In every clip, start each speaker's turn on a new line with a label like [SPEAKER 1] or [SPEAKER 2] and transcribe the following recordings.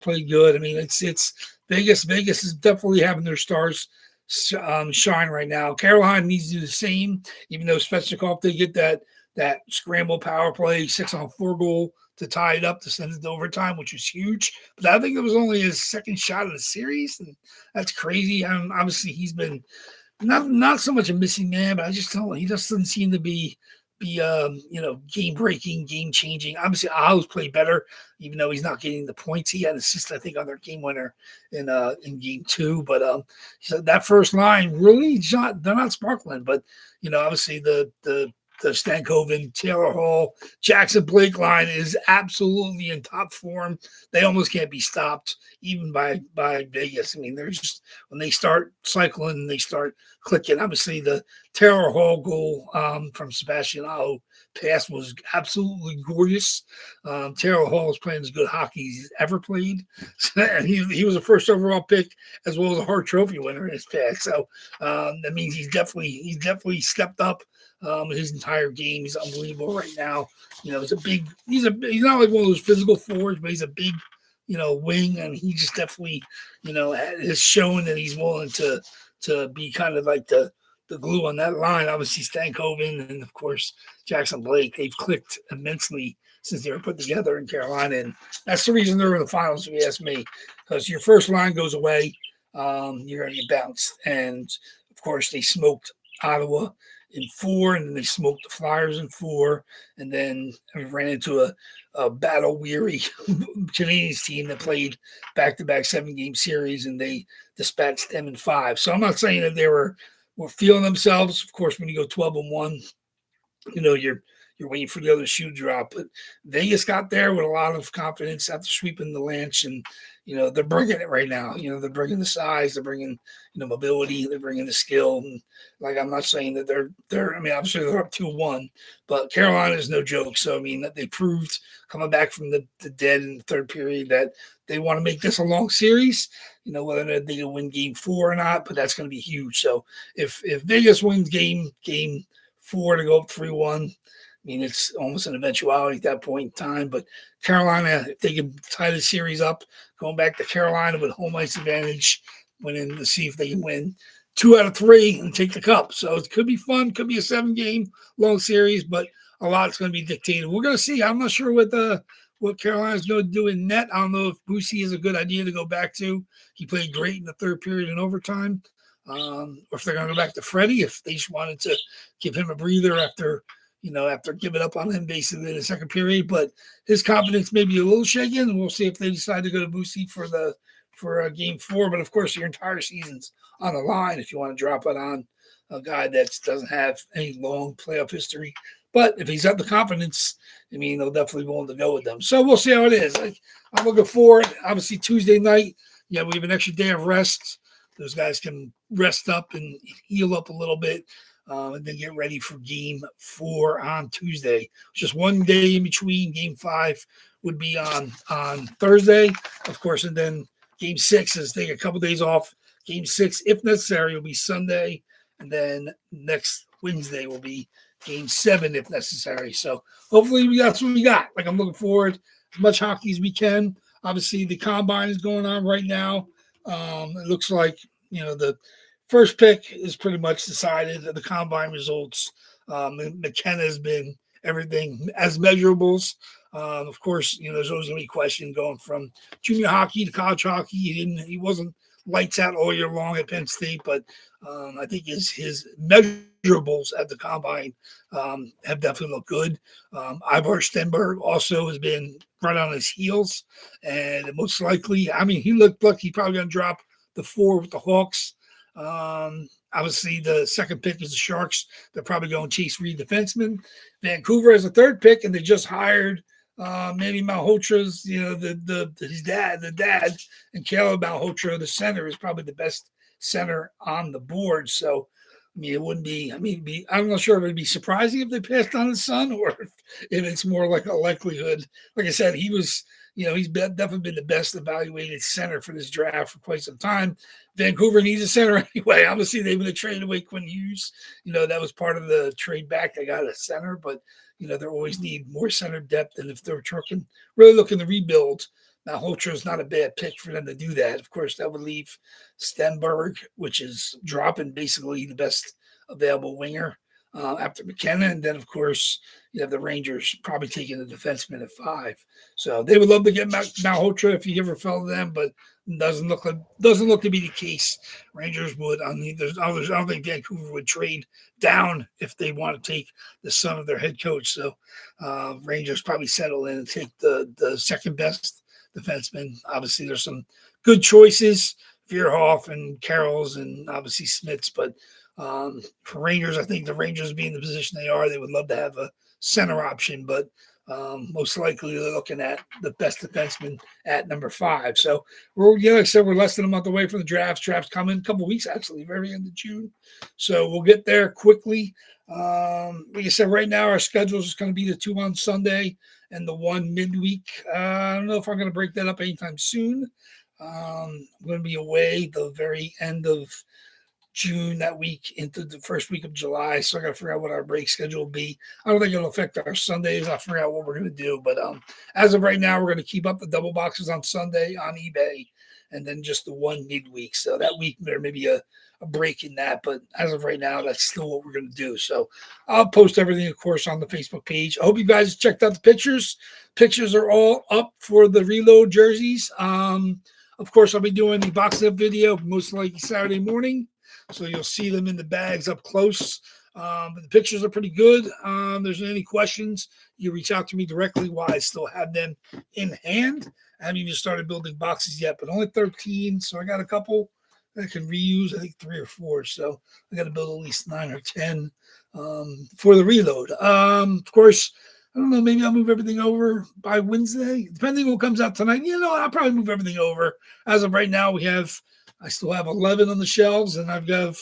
[SPEAKER 1] played good. I mean, it's Vegas. Vegas is definitely having their stars shine right now. Carolina needs to do the same, even though Svechnikov did get that scramble power play 6-on-4 goal to tie it up to send it to overtime, which was huge. But I think it was only his second shot of the series, and that's crazy. Obviously, he's been not so much a missing man, but I just don't. He just doesn't seem to be game breaking, game changing. Obviously, Aho's played better, even though he's not getting the points. He had an assist, I think, on their game winner in game 2. But so that first line really they're not sparkling. But obviously the Stankoven, Taylor Hall, Jackson Blake line is absolutely in top form. They almost can't be stopped, even by Vegas. I mean, they're just when they start cycling and they start clicking. Obviously, the Taylor Hall goal from Sebastian Aho pass was absolutely gorgeous. Taylor Hall is playing as good hockey as he's ever played. And he was a first overall pick as well as a Hart Trophy winner in his pass. So that means he's definitely stepped up. His entire game, he's unbelievable right now. He's not like one of those physical forwards, but he's a big, wing, and he just definitely, has shown that he's willing to be kind of like the glue on that line. Obviously, Stankoven and of course Jackson Blake, they've clicked immensely since they were put together in Carolina, and that's the reason they're in the finals. If you ask me, because your first line goes away, you're going to get bounced, and of course they smoked Ottawa in 4, and then they smoked the Flyers in 4, and then we ran into a battle-weary Canadiens team that played back-to-back 7-game series, and they dispatched them in 5. So I'm not saying that they were feeling themselves. Of course, when you go 12-1, you're waiting for the other shoe drop. But Vegas got there with a lot of confidence after sweeping the Lynch, and they're bringing it right now. They're bringing the size, they're bringing mobility, they're bringing the skill. And I'm not saying that they're. I mean, obviously they're up 2-1, but Carolina is no joke. So I mean that they proved coming back from the dead in the third period that they want to make this a long series. Whether or not they can win game 4 or not, but that's going to be huge. So if Vegas wins game 4 to go up 3-1. I mean, it's almost an eventuality at that point in time. But Carolina, if they can tie the series up, going back to Carolina with home ice advantage, winning to see if they can win 2 out of 3 and take the cup. So it could be fun. Could be a 7-game long series, but a lot's going to be dictated. We're going to see. I'm not sure what Carolina's going to do in net. I don't know if Bussi is a good idea to go back to. He played great in the third period in overtime. Or if they're going to go back to Freddie, if they just wanted to give him a breather after giving up on him basically in the second period. But his confidence may be a little shaken, and we'll see if they decide to go to Bussi for game 4. But of course, your entire season's on the line if you want to drop it on a guy that doesn't have any long playoff history. But if he's got the confidence, I mean, they'll definitely be willing to go with them. So we'll see how it is. I'm looking forward. Obviously, Tuesday night, we have an extra day of rest. Those guys can rest up and heal up a little bit. And then get ready for game 4 on Tuesday. Just one day in between. Game 5 would be on Thursday, of course, and then game 6 is take a couple days off. Game 6, if necessary, will be Sunday, and then next Wednesday will be game 7 if necessary. So hopefully that's what we got. I'm looking forward as much hockey as we can. Obviously, the combine is going on right now. It looks like the first pick is pretty much decided. The combine results. McKenna has been everything as measurables. Of course, there's always going to be question going from junior hockey to college hockey. He wasn't lights out all year long at Penn State, but I think his measurables at the combine have definitely looked good. Ivar Stenberg also has been right on his heels, and most likely, I mean, he looked like he's probably going to drop the 4 with the Hawks. Obviously, the second pick is the Sharks. They're probably going Chase Reed defenseman. Vancouver has a third pick, and they just hired Manny Malhotra's, his dad, and Caleb Malhotra, the center, is probably the best center on the board. So, I mean, it wouldn't be. I mean, I'm not sure if it'd be surprising if they passed on his son, or if it's more like a likelihood. Like I said, he was. He's definitely been the best evaluated center for this draft for quite some time. Vancouver needs a center anyway. Obviously, they've been traded away Quinn Hughes. That was part of the trade back. They got a center, but they always need more center depth. And if they're really looking to rebuild, Malhotra is not a bad pick for them to do that. Of course, that would leave Stenberg, which is dropping basically the best available winger after McKenna. And then, of course, you have the Rangers probably taking the defenseman at 5. So they would love to get Malhotra if you ever fell to them, but doesn't look to be the case. Rangers would. I mean, I don't think Vancouver would trade down if they want to take the son of their head coach. So Rangers probably settle in and take the second best defenseman. Obviously, there's some good choices, Veerhoff and Carrolls and obviously Smiths, but for Rangers, I think the Rangers being the position they are, they would love to have a center option, but most likely they're looking at the best defenseman at number 5. So like I said, we're less than a month away from the draft. Draft's coming a couple of weeks, actually, very end of June. So we'll get there quickly. Like I said, right now our schedule is going to be the 2 on Sunday and the 1 midweek. I don't know if I'm going to break that up anytime soon. I'm going to be away the very end of June that week into the first week of July. So I got to figure out what our break schedule will be. I don't think it'll affect our Sundays. I'll figure out what we're going to do. But as of right now, we're going to keep up the double boxes on Sunday on eBay and then just the 1 midweek. So that week there may be a break in that. But as of right now, that's still what we're going to do. So I'll post everything, of course, on the Facebook page. I hope you guys checked out the pictures. Pictures are all up for the reload jerseys. Of course, I'll be doing the box up video most likely Saturday morning. So you'll see them in the bags up close. But the pictures are pretty good. If there's any questions, you reach out to me directly while I still have them in hand. I haven't even started building boxes yet, but only 13. So I got a couple I can reuse, I think 3 or 4. So I got to build at least 9 or 10 for the reload. Of course, I don't know, maybe I'll move everything over by Wednesday, depending on what comes out tonight. I'll probably move everything over. As of right now, I still have 11 on the shelves, and I've got,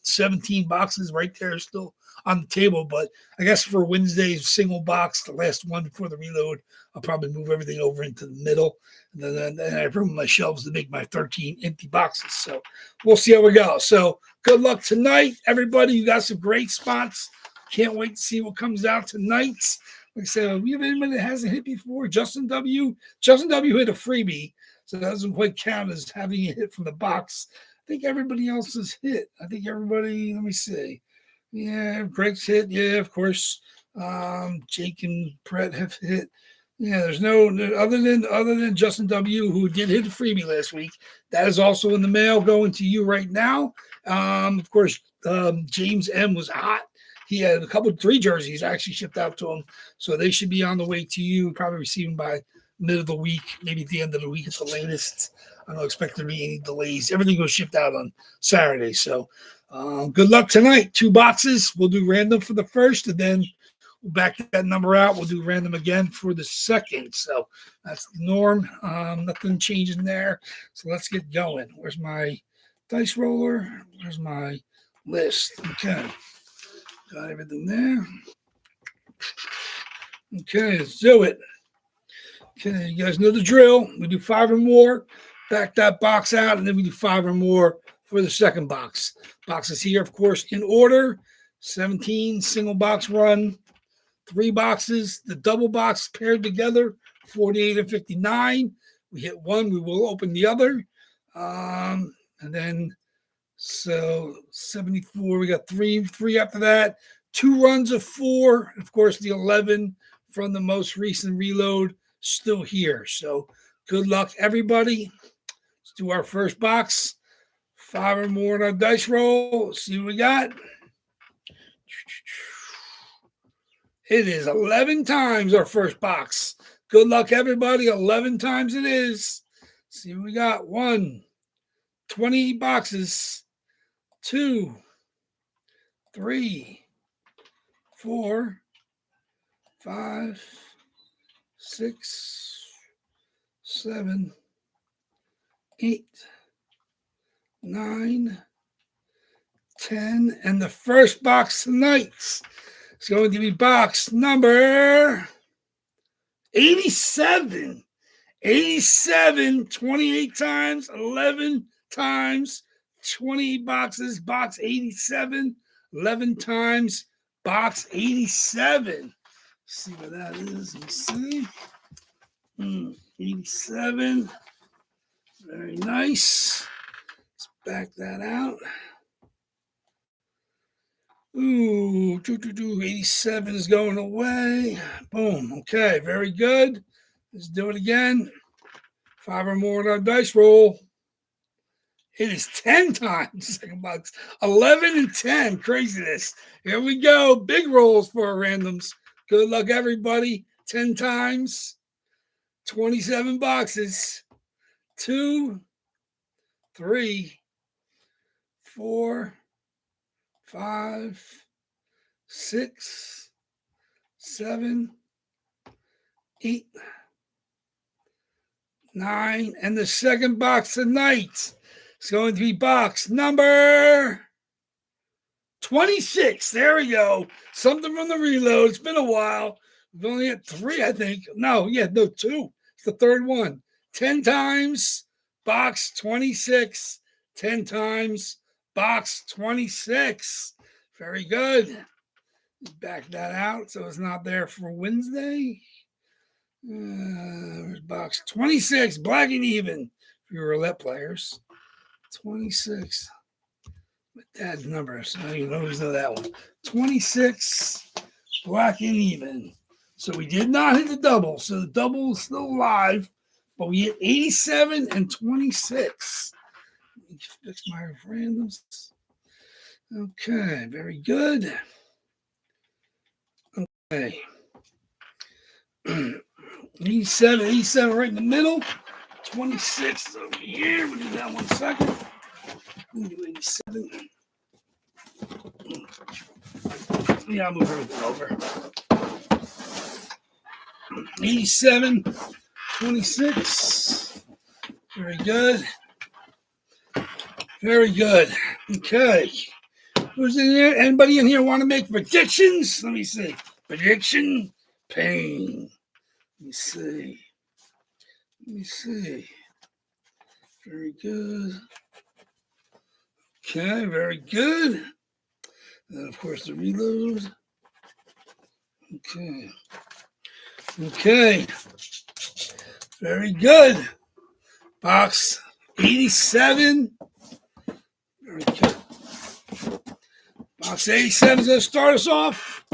[SPEAKER 1] 17 boxes right there still on the table. But I guess for Wednesday's single box, the last one before the reload, I'll probably move everything over into the middle. And then I have room on my shelves to make my 13 empty boxes. So we'll see how we go. So good luck tonight, everybody. You got some great spots. Can't wait to see what comes out tonight. Like I said, we have anybody that hasn't hit before. Justin W. hit a freebie. So that doesn't quite count as having a hit from the box. I think everybody else has hit. Let me see. Yeah, Greg's hit. Yeah, of course. Jake and Brett have hit. Yeah, there's no other than Justin W, who did hit a freebie last week. That is also in the mail going to you right now. Of course, James M was hot. He had 3 jerseys actually shipped out to him. So they should be on the way to you, probably receiving by mid of the week, maybe at the end of the week at the latest. I don't expect there to be any delays. Everything goes shipped out on Saturday. So good luck tonight. 2 boxes. We'll do random for the first, and then we'll back that number out. We'll do random again for the second. So that's the norm. Nothing changing there. So let's get going. Where's my dice roller? Where's my list? Okay. Got everything there. Okay, let's do it. Okay, you guys know the drill. We do 5 or more, back that box out, and then we do 5 or more for the second box. Boxes here, of course, in order. 17, single box run. 3 boxes, the double box paired together, 48 and 59. We hit 1, we will open the other. And then, so 74, we got 3 after that. 2 runs of 4. Of course, the 11 from the most recent reload still here. So good luck, everybody. Let's do our first box. 5 or more in our dice roll. Let's see what we got. It is 11 times our first box. Good luck, everybody. 11 times it is. Let's see what we got. 1, 20 boxes. 2, 3, 4, 5, 6, 7, 8, 9, 10. And the first box tonight is going to be box number 87. 87, 28 times, 11 times, 28 boxes, box 87, 11 times, box 87. See what that is. Let's see. 87. Very nice. Let's back that out. Ooh, 87 is going away. Boom. Okay, very good. Let's do it again. 5 or more on our dice roll. It is 10 times. Second box. 11 and 10. Craziness. Here we go. Big rolls for our randoms. Good luck, everybody. 10 times. 27 boxes. 2, 3, 4, 5, 6, 7, 8, 9, and the second box tonight is going to be box number 26. There we go. Something from the reload. It's been a while. We've only had 3, I think. No, 2. It's the third one. 10 times, box 26. 10 times, box 26. Very good. Back that out so it's not there for Wednesday. Box 26, black and even for your roulette players. 26. My dad's number, so you always know that one. 26, black and even. So we did not hit the double. So the double is still alive, but we hit 87 and 26. Let me fix my randoms. Okay, very good. Okay. 87 right in the middle. 26 over here. We'll do that 1 second. We'll do 87. Yeah, I'll move everything over. 87, 26. Very good. Very good. Okay. Who's in here? Anybody in here want to make predictions? Let me see. Prediction, pain. Let me see. Let me see. Very good. Okay, very good. And of course the reload. Okay. Okay. Very good. Box 87. Very good. Box 87 is going to start us off.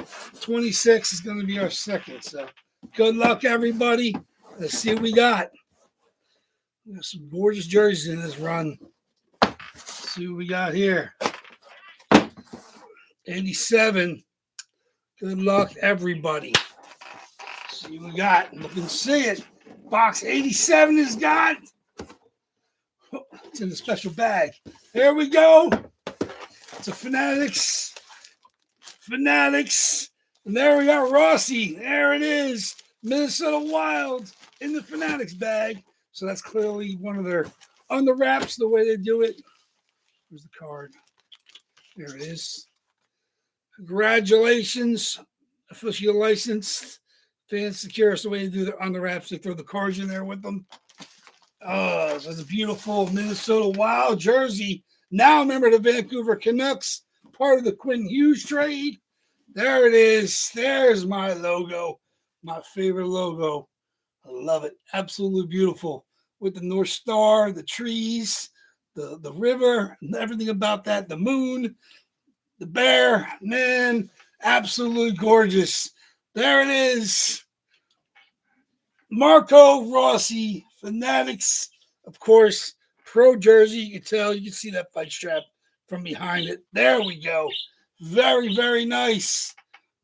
[SPEAKER 1] 26 is going to be our second. So good luck, everybody. Let's see what we got. We got some gorgeous jerseys in this run. Let's see what we got here. 87. Good luck, everybody. Let's see what we got. Look and see it. Box 87 is got. It's in the special bag. There we go. It's a Fanatics. Fanatics. And there we got Rossi. There it is. Minnesota Wild in the Fanatics bag. So that's clearly one of their under wraps, the way they do it. Where's the card? There it is. Congratulations. Officially licensed. Fans secure us the way they do their under wraps. They throw the cards in there with them. Oh, so it's a beautiful Minnesota Wild jersey. Now remember the Vancouver Canucks, part of the Quinn Hughes trade. There it is. There's my logo, my favorite logo. I love it. Absolutely beautiful. With the North Star, the trees, the river, and everything about that, the moon, the bear, man, absolutely gorgeous. There it is. Marco Rossi, Fanatics, of course, pro jersey. You can tell, you can see that fight strap from behind it. There we go. Very, very nice.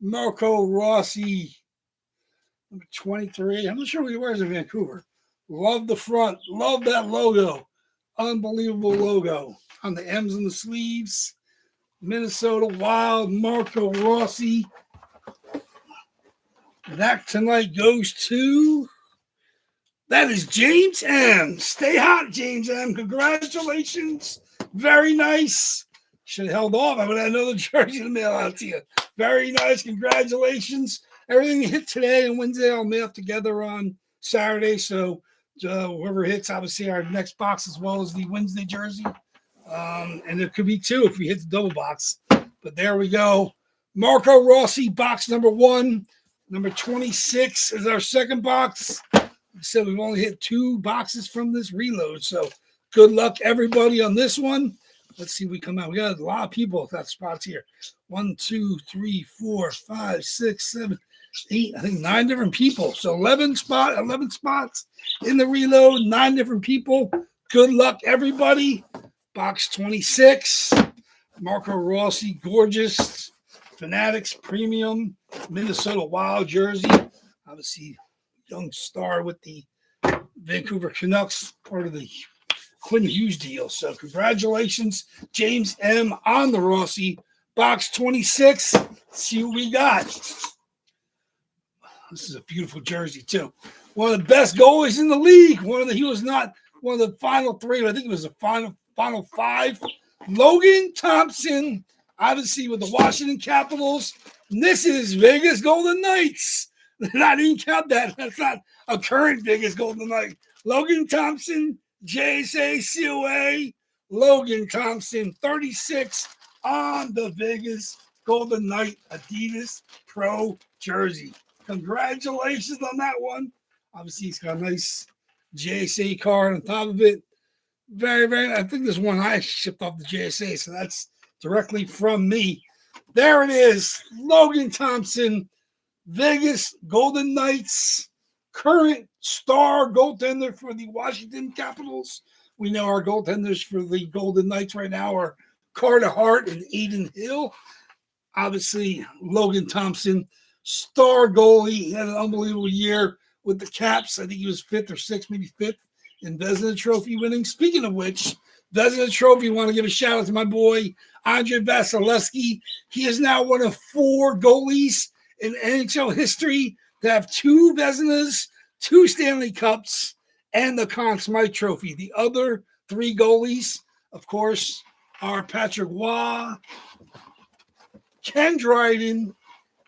[SPEAKER 1] Marco Rossi, number 23. I'm not sure what he wears in Vancouver. Love the front. Love that logo. Unbelievable logo on the M's and the sleeves. Minnesota Wild, Marco Rossi. That tonight goes to, that is James M. Stay hot, James M. Congratulations. Very nice. Should have held off. I would have another jersey to mail out to you. Very nice. Congratulations. Everything hit today and Wednesday, I'll mail together on Saturday. So whoever hits, obviously, our next box as well as the Wednesday jersey. And there could be 2 if we hit the double box. But there we go. Marco Rossi, box number 1. Number 26 is our second box. So we've only hit 2 boxes from this reload. So good luck, everybody, on this one. Let's see, we come out. We got a lot of people got spots here. 1, 2, 3, 4, 5, 6, 7, 8. I think 9 different people. So 11 spots in the reload. 9 different people. Good luck, everybody. Box 26. Marco Rossi, gorgeous. Fanatics Premium, Minnesota Wild jersey. Obviously, young star with the Vancouver Canucks, part of the Quinn Hughes deal. So congratulations, James M. on the Rossi. Box 26. Let's see what we got. This is a beautiful jersey, too. One of the best goalies in the league. He was not one of the final 3, but I think it was the final 5. Logan Thompson, obviously with the Washington Capitals. And this is Vegas Golden Knights. I didn't count that. That's not a current Vegas Golden Knight. Logan Thompson, JSA COA. Logan Thompson, 36 on the Vegas Golden Knight Adidas Pro jersey. Congratulations on that one. Obviously, he's got a nice JSA card on top of it. Very, very. I think there's one I shipped off the JSA, so that's directly from me. There it is. Logan Thompson, Vegas Golden Knights, current star goaltender for the Washington Capitals. We know our goaltenders for the Golden Knights right now are Carter Hart and Aiden Hill. Obviously, Logan Thompson, star goalie. He had an unbelievable year with the Caps. I think he was 5th or 6th, maybe 5th in Vezina Trophy winning. Speaking of which, Vezina Trophy, want to give a shout out to my boy, Andre Vasilevsky. He is now one of 4 goalies in NHL history to have 2 Vezinas, 2 Stanley Cups, and the Conn Smythe Trophy. The other 3 goalies, of course, are Patrick Waugh, Ken Dryden,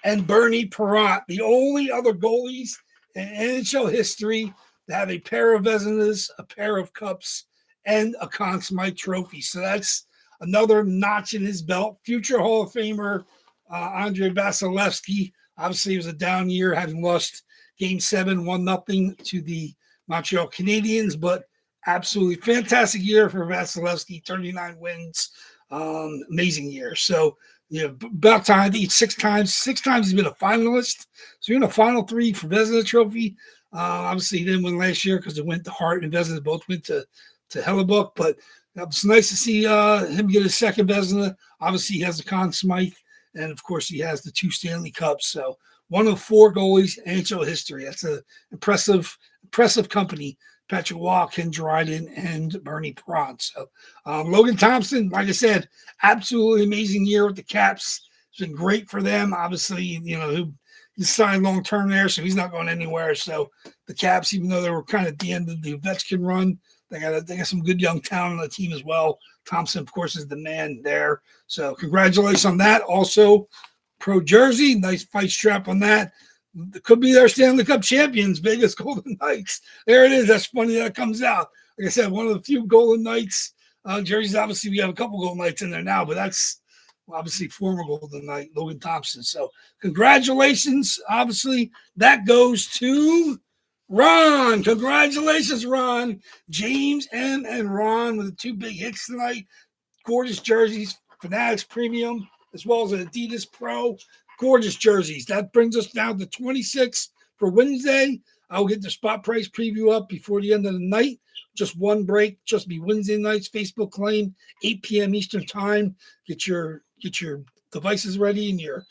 [SPEAKER 1] and Bernie Perrant. The only other goalies in NHL history to have a pair of Vezinas, a pair of cups, and a Conn Smythe Trophy. So that's another notch in his belt. Future Hall of Famer Andre Vasilevsky. Obviously, it was a down year, having lost Game 7, 1-0 to the Montreal Canadiens, but absolutely fantastic year for Vasilevsky, 39 wins. Amazing year. So, about time. I think 6 times. 6 times he's been a finalist. So you're in the final 3 for Vezina Trophy. Obviously, he didn't win last year because it went to Hart and Vezina. Both went to Hellebuck, but it's nice to see him get his 2nd Vezina. Obviously, he has the Conn Smythe, and of course, he has the 2 Stanley Cups. So one of 4 goalies in NHL history. That's an impressive company. Patrick Waugh, Ken Dryden, and Bernie Perrant. So Logan Thompson, like I said, absolutely amazing year with the Caps. It's been great for them. Obviously, he signed long-term there, so he's not going anywhere. So the Caps, even though they were kind of at the end of the Ovechkin run, they got some good young talent on the team as well. Thompson, of course, is the man there. So congratulations on that. Also, pro jersey, nice fight strap on that. It could be their Stanley Cup champions, Vegas Golden Knights. There it is. That's funny that it comes out. Like I said, one of the few Golden Knights jerseys. Obviously, we have a couple Golden Knights in there now, but that's obviously former Golden Knight, Logan Thompson. So congratulations. Obviously, that goes to Ron. Congratulations, Ron. James M. and Ron with the 2 big hits tonight. Gorgeous jerseys, Fanatics Premium, as well as an Adidas Pro. Gorgeous jerseys. That brings us down to 26 for Wednesday. I'll get the spot price preview up before the end of the night. Just one break. Just be Wednesday nights. Facebook claim, 8 p.m. Eastern time. Get your devices ready and your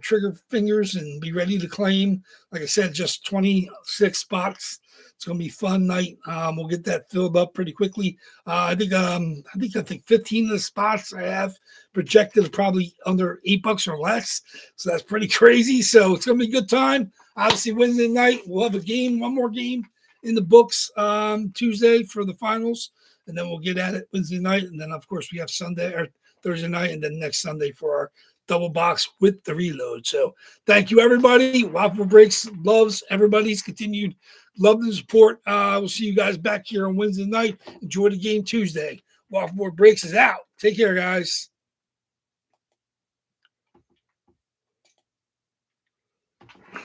[SPEAKER 1] trigger fingers and be ready to claim. Like I said, just 26 spots. It's going to be a fun night. We'll get that filled up pretty quickly. I think 15 of the spots I have projected are probably under $8 or less. So that's pretty crazy. So it's going to be a good time. Obviously, Wednesday night, we'll have one more game in the books Tuesday for the finals. And then we'll get at it Wednesday night. And then, of course, we have Sunday or Thursday night and then next Sunday for our double box with the reload. So thank you, everybody. Waffle Breaks loves everybody's continued love and support. We'll see you guys back here on Wednesday night. Enjoy the game Tuesday. Waffle Breaks is out. Take care, guys.